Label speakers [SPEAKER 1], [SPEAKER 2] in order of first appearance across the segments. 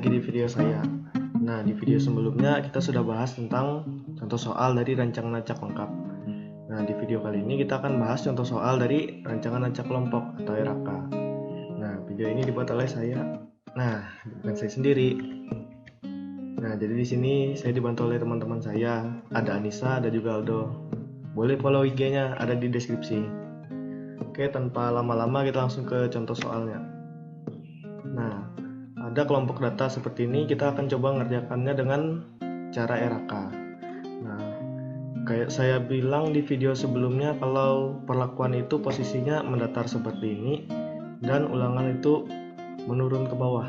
[SPEAKER 1] lagi di video saya. Nah, di video sebelumnya kita sudah bahas tentang contoh soal dari rancangan acak lengkap. Nah, di video kali ini kita akan bahas contoh soal dari rancangan acak kelompok atau RAK. Nah, video ini dibuat oleh saya. Nah, bukan saya sendiri. Nah, jadi di sini saya dibantu oleh teman-teman saya. Ada Anissa, ada juga Aldo. Boleh follow IG-nya, ada di deskripsi. Oke, tanpa lama-lama kita langsung ke contoh soalnya. Nah, ada kelompok data seperti ini, kita akan coba mengerjakannya dengan cara RAK. Nah, kayak saya bilang di video sebelumnya, kalau perlakuan itu posisinya mendatar seperti ini dan ulangan itu menurun ke bawah.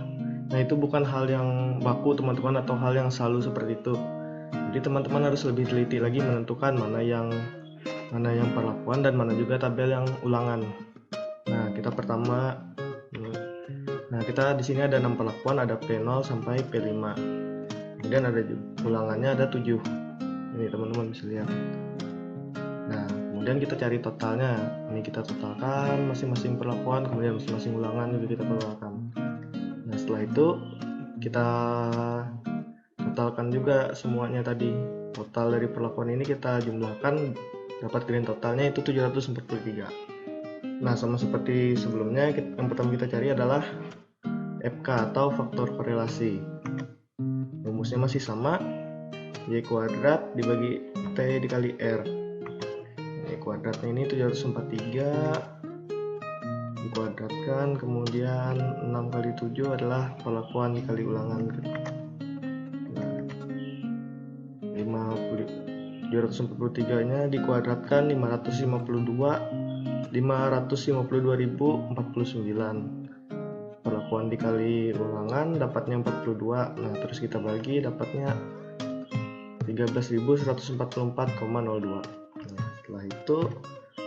[SPEAKER 1] Nah, itu bukan hal yang baku teman-teman atau hal yang selalu seperti itu. Jadi teman-teman harus lebih teliti lagi menentukan mana yang perlakuan dan mana juga tabel yang ulangan. Nah, kita di sini ada 6 perlakuan, ada P0 sampai P5. Kemudian ada ulangannya ada 7. Ini teman-teman bisa lihat. Nah, kemudian kita cari totalnya. Ini kita totalkan masing-masing perlakuan, kemudian masing-masing ulangan juga kita totalkan. Nah, setelah itu kita totalkan juga semuanya tadi. Total dari perlakuan ini kita jumlahkan, dapat grand totalnya itu 743. Nah, sama seperti sebelumnya, yang pertama kita cari adalah FK atau faktor korelasi. Rumusnya masih sama, Y kuadrat dibagi T dikali R. Y kuadratnya ini 743 dikuadratkan, kemudian 6 kali 7 adalah perlakuan dikali ulangan. 743 nya dikuadratkan 552.049. Perlakuan dikali ulangan dapatnya 42. Nah, terus kita bagi dapatnya 13.144,02. Nah, setelah itu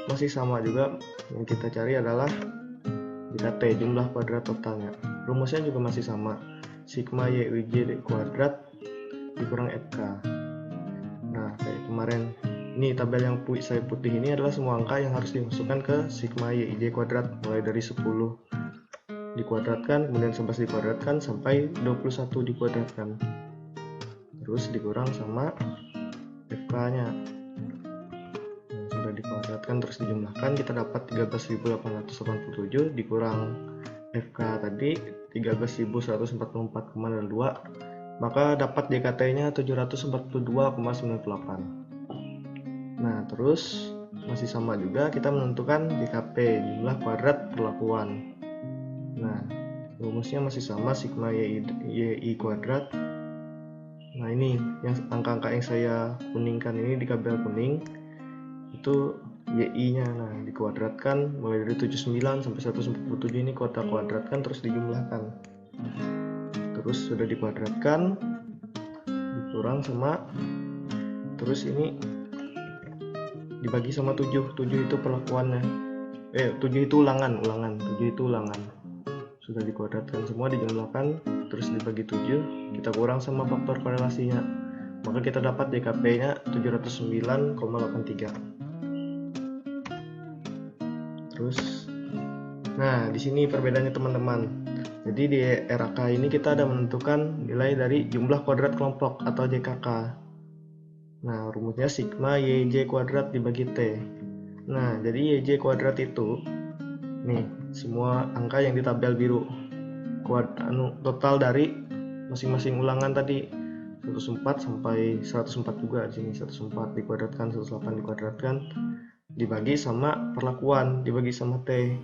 [SPEAKER 1] masih sama juga, yang kita cari adalah JKT, jumlah kuadrat totalnya. Rumusnya juga masih sama, sigma YUJ kuadrat dikurang FK. Nah, kayak kemarin, ini tabel yang saya putih ini adalah semua angka yang harus dimasukkan ke sigma YIJ kuadrat, mulai dari 10 dikuadratkan, kemudian 11 dikuadratkan, sampai 21 dikuadratkan. Terus dikurang sama FK-nya. Nah, sudah dikuadratkan terus dijumlahkan, kita dapat 13.887 dikurang FK tadi 13.144,02, maka dapat JKT-nya 742,98. Nah, terus masih sama juga, kita menentukan JKP, jumlah kuadrat perlakuan. Nah, rumusnya masih sama, sigma YI kuadrat. Nah, ini yang angka-angka yang saya kuningkan ini di kabel kuning itu YI nya. Nah, dikuadratkan mulai dari 79 sampai 147, ini kita kuadratkan terus dijumlahkan. Terus sudah dikuadratkan dikurang sama, terus ini dibagi sama 7 itu perlakuannya. 7 itu ulangan. 7 itu ulangan. Sudah dikuadratkan semua, dijumlahkan, terus dibagi 7, kita kurang sama faktor korelasinya. Maka kita dapat JKP-nya 709,83. Terus, nah di sini perbedaannya teman-teman. Jadi di RAK ini kita ada menentukan nilai dari jumlah kuadrat kelompok atau JKK. Nah, rumusnya sigma YJ kuadrat dibagi T. Nah, jadi YJ kuadrat itu nih, semua angka yang di tabel biru. Total dari masing-masing ulangan tadi 104 sampai 104 juga di sini. 104 dikuadratkan, 108 dikuadratkan, dibagi sama perlakuan, dibagi sama T.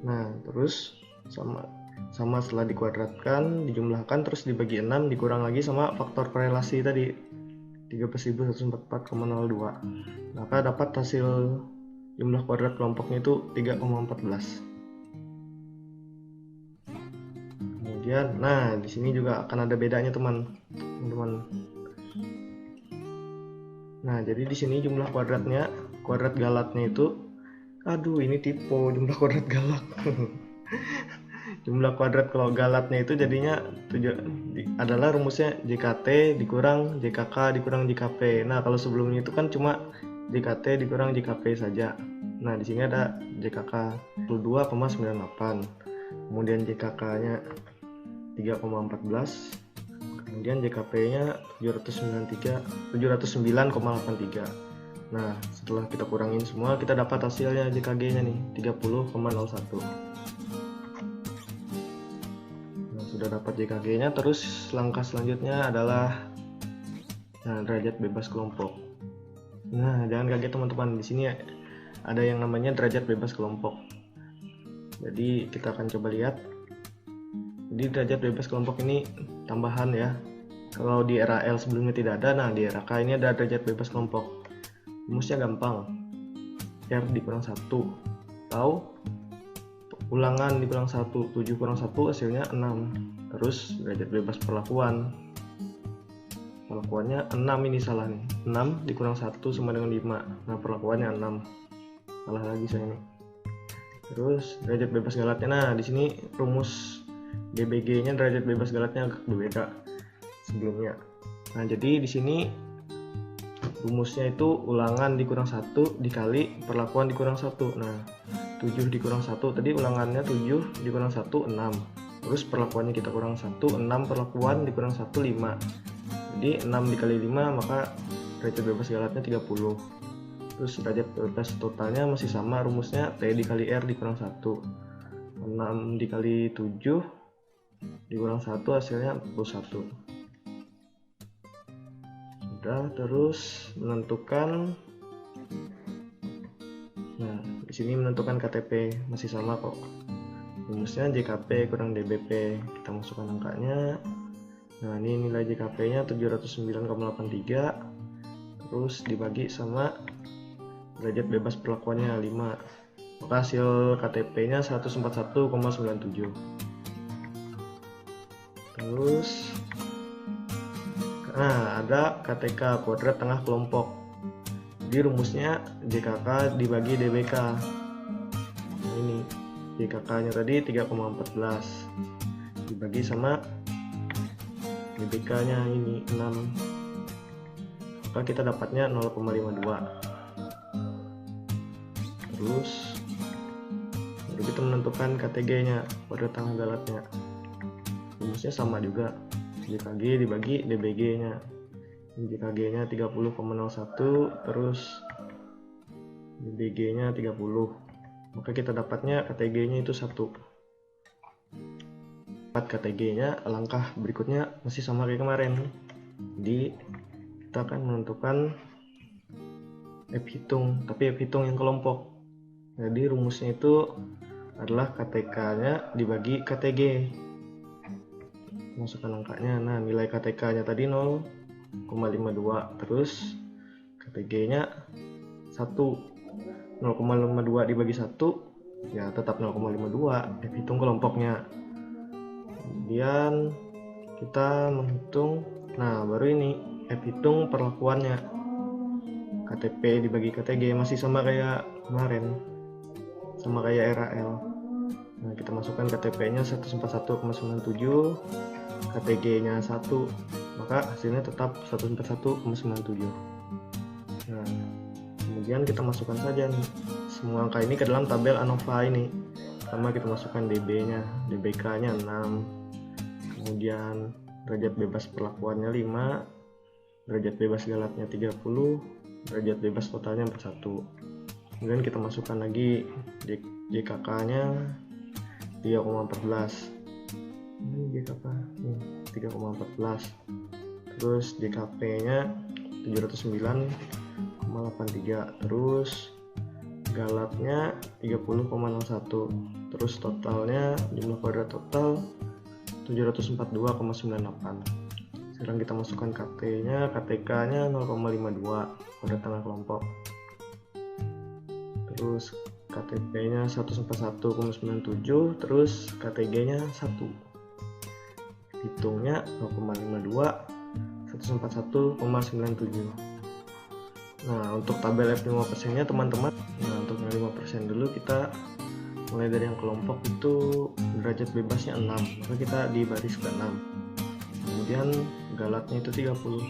[SPEAKER 1] Nah, terus sama setelah dikuadratkan, dijumlahkan, terus dibagi 6, dikurang lagi sama faktor korelasi tadi 13.144,02. Maka dapat hasil jumlah kuadrat kelompoknya itu 3,14. Kemudian, nah di sini juga akan ada bedanya teman-teman. Nah, jadi di sini jumlah kuadratnya, kuadrat galatnya itu, ini typo jumlah kuadrat galak. Jumlah kuadrat kalau galatnya itu jadinya adalah rumusnya JKT dikurang JKK dikurang JKP. Nah, kalau sebelumnya itu kan cuma JKT dikurang JKP saja. Nah, di sini ada JKK 22,98. Kemudian JKK-nya 3,14. Kemudian JKP-nya 709,83. Nah, setelah kita kurangin semua, kita dapat hasilnya JKG-nya nih, 30,01. Nah, sudah dapat JKG-nya, terus langkah selanjutnya adalah derajat bebas kelompok. Nah, jangan kaget teman-teman, di sini ada yang namanya derajat bebas kelompok. Jadi, kita akan coba lihat. Jadi, derajat bebas kelompok ini tambahan ya. Kalau di RAL sebelumnya tidak ada, nah di RAK ini ada derajat bebas kelompok. Rumusnya gampang, R dikurang 1 atau ulangan dikurang 1, 7 kurang 1 hasilnya 6. Terus derajat bebas perlakuannya 6, ini salah nih, 6 dikurang 1 sama dengan 5. Nah perlakuannya 6, salah lagi saya nih. Terus derajat bebas galatnya, nah di sini rumus DBG nya derajat bebas galatnya agak berbeda sebelumnya. Nah jadi di sini rumusnya itu ulangan dikurang 1 dikali perlakuan dikurang 1. Nah 7 dikurang 1 tadi ulangannya 7 dikurang 1 6, terus perlakuannya kita kurang 1, 6 perlakuan dikurang 1 5. Jadi 6 dikali 5 maka derajat bebas galatnya 30. Terus derajat bebas totalnya masih sama, rumusnya T dikali R dikurang 1. 6 dikali 7 dikurang 1 hasilnya 41. Terus menentukan, nah di sini menentukan KTP masih sama kok, rumusnya JKP kurang DBP, kita masukkan angkanya. Nah ini nilai JKP nya 709,83, terus dibagi sama derajat bebas perlakuannya 5, maka hasil KTP nya 141,97. Terus nah ada KTK kuadrat tengah kelompok. Jadi rumusnya JKK dibagi DBK. Nah, ini JKK nya tadi 3,14 dibagi sama DBK nya ini 6, maka kita dapatnya 0,52. Terus baru kita menentukan KTG nya kuadrat tengah galatnya, rumusnya sama juga, JKG dibagi DBG nya. JKG nya 30,01, terus DBG nya 30, maka kita dapatnya KTG nya itu 1. KTG nya langkah berikutnya masih sama kayak kemarin. Jadi kita akan menentukan F hitung, tapi F hitung yang kelompok. Jadi rumusnya itu adalah KTK nya dibagi KTG, masukkan angkanya. Nah nilai KTK nya tadi 0,52, terus KTG nya 1. 0,52 dibagi 1 ya tetap 0,52, F hitung kelompoknya. Kemudian kita menghitung, nah baru ini F hitung perlakuannya, KTP dibagi KTG, masih sama kayak kemarin, sama kayak RAL. Nah kita masukkan KTP nya 141,97, KTG nya 1, maka hasilnya tetap 141,97. Nah kemudian kita masukkan saja nih semua angka ini ke dalam tabel ANOVA ini. Pertama kita masukkan DB nya, DBK nya 6, kemudian derajat bebas perlakuannya 5, derajat bebas galatnya 30, derajat bebas totalnya 41. Kemudian kita masukkan lagi JKK nya 3,14, JKK 3,14, terus JKP nya 709,83, terus galatnya 30,01, terus totalnya jumlah kuadrat total 742,98. Sekarang kita masukkan KT nya, KTK nya 0,52 kuadrat tengah kelompok, terus KTP nya 141,97, terus KTG nya 1, hitungnya 0,52 141,97. Nah untuk tabel F5% nya teman-teman, nah untuk yang 5% dulu kita mulai dari yang kelompok itu derajat bebasnya 6, maka kita di baris ke 6. Kemudian galatnya itu 30,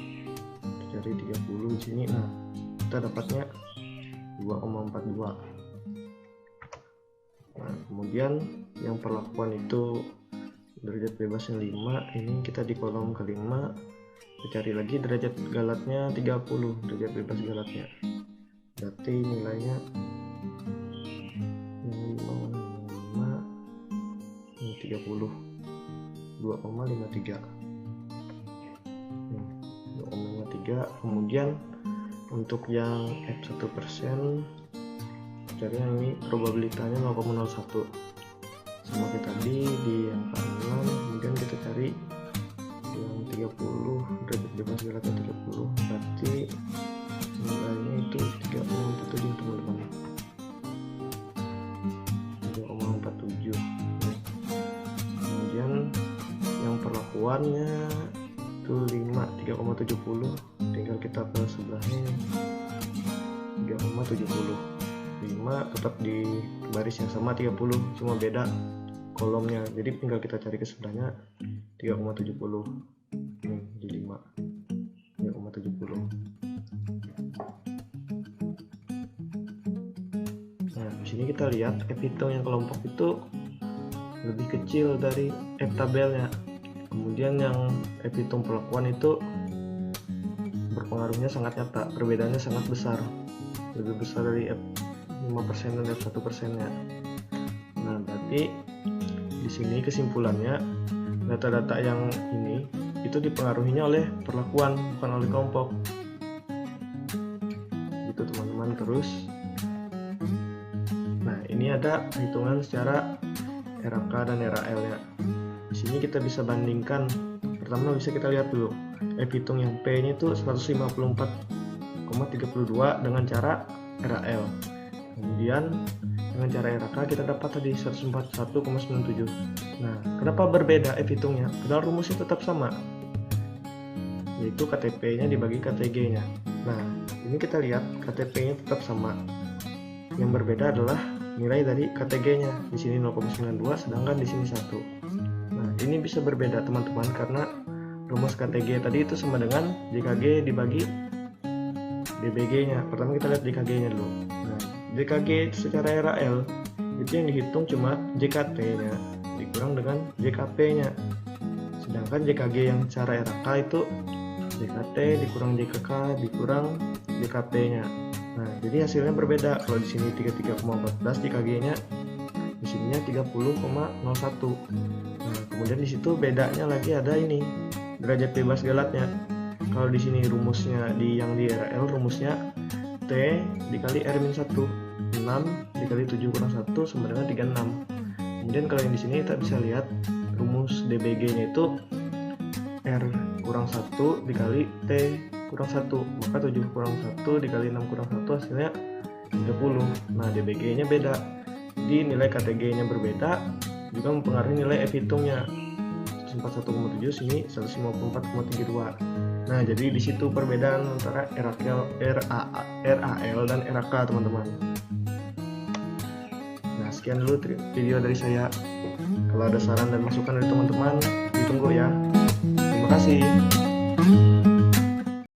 [SPEAKER 1] cari 30 di sini. Nah kita dapatnya 2,42. Nah kemudian yang perlakuan itu derajat bebasnya 5, ini kita di kolom kelima, kita cari lagi derajat galatnya 30, derajat bebas galatnya, berarti nilainya yang 5 ini 30, 2,53. 2,53. Kemudian untuk yang F1% cari yang ini probabilitasnya 0,01 sama kayak tadi di angka 6. Kemudian kita cari yang 30, derajat bebas galatnya 30, berarti nilainya itu 3,47 teman-teman, 3,47. Kemudian yang perlakuannya itu 5, 3,70, tinggal kita ke sebelahnya 3,70. 5 tetap di baris yang sama 30, cuma beda kolomnya, jadi tinggal kita cari ke sebelahnya 3,70. Nih di 5 3,70. Nah di sini kita lihat F hitung yang kelompok itu lebih kecil dari F tabelnya. Kemudian yang F hitung perlakuan itu berpengaruhnya sangat nyata, perbedaannya sangat besar, lebih besar dari F 5% dan F1% nya. Nah berarti di sini kesimpulannya data-data yang ini itu dipengaruhinya oleh perlakuan, bukan oleh kelompok gitu teman-teman. Terus nah ini ada hitungan secara RAK dan RAL ya. Di sini kita bisa bandingkan. Pertama bisa kita lihat dulu F hitung yang P nya itu 154,32 dengan cara RAL. Kemudian dengan cara RAK kita dapat tadi 141,97. Nah, kenapa berbeda F hitungnya? Padahal rumusnya tetap sama, yaitu KTP-nya dibagi KTG-nya. Nah, ini kita lihat KTP-nya tetap sama. Yang berbeda adalah nilai dari KTG-nya. Di sini 0,92, sedangkan di sini 1. Nah, ini bisa berbeda teman-teman karena rumus KTG tadi itu sama dengan JKG dibagi DBG-nya. Pertama kita lihat JKG-nya dulu. Nah, JKG secara RAL itu yang dihitung cuma JKT-nya dikurang dengan JKP-nya. Sedangkan JKG yang secara RAK itu JKT dikurang JKK dikurang JKP-nya. Nah, jadi hasilnya berbeda. Kalau di sini 33,14 JKG-nya, di sininya 30,01. Nah, kemudian di situ bedanya lagi ada ini derajat bebas galatnya. Kalau di sini rumusnya yang di RAL rumusnya T dikali R-1, 6 dikali 7 kurang 1 sama dengan 36. Kemudian kalau yang di sini kita bisa lihat rumus DBG-nya itu R kurang 1 dikali T kurang 1, maka 7 kurang 1 dikali 6 kurang 1 hasilnya 30. Nah DBG-nya beda, jadi nilai KTG-nya berbeda, juga mempengaruhi nilai F hitungnya 141,7, sini 154,32. Nah, jadi di situ perbedaan antara RAL dan RAK, teman-teman. Nah, sekian dulu video dari saya. Kalau ada saran dan masukan dari teman-teman, ditunggu ya. Terima kasih.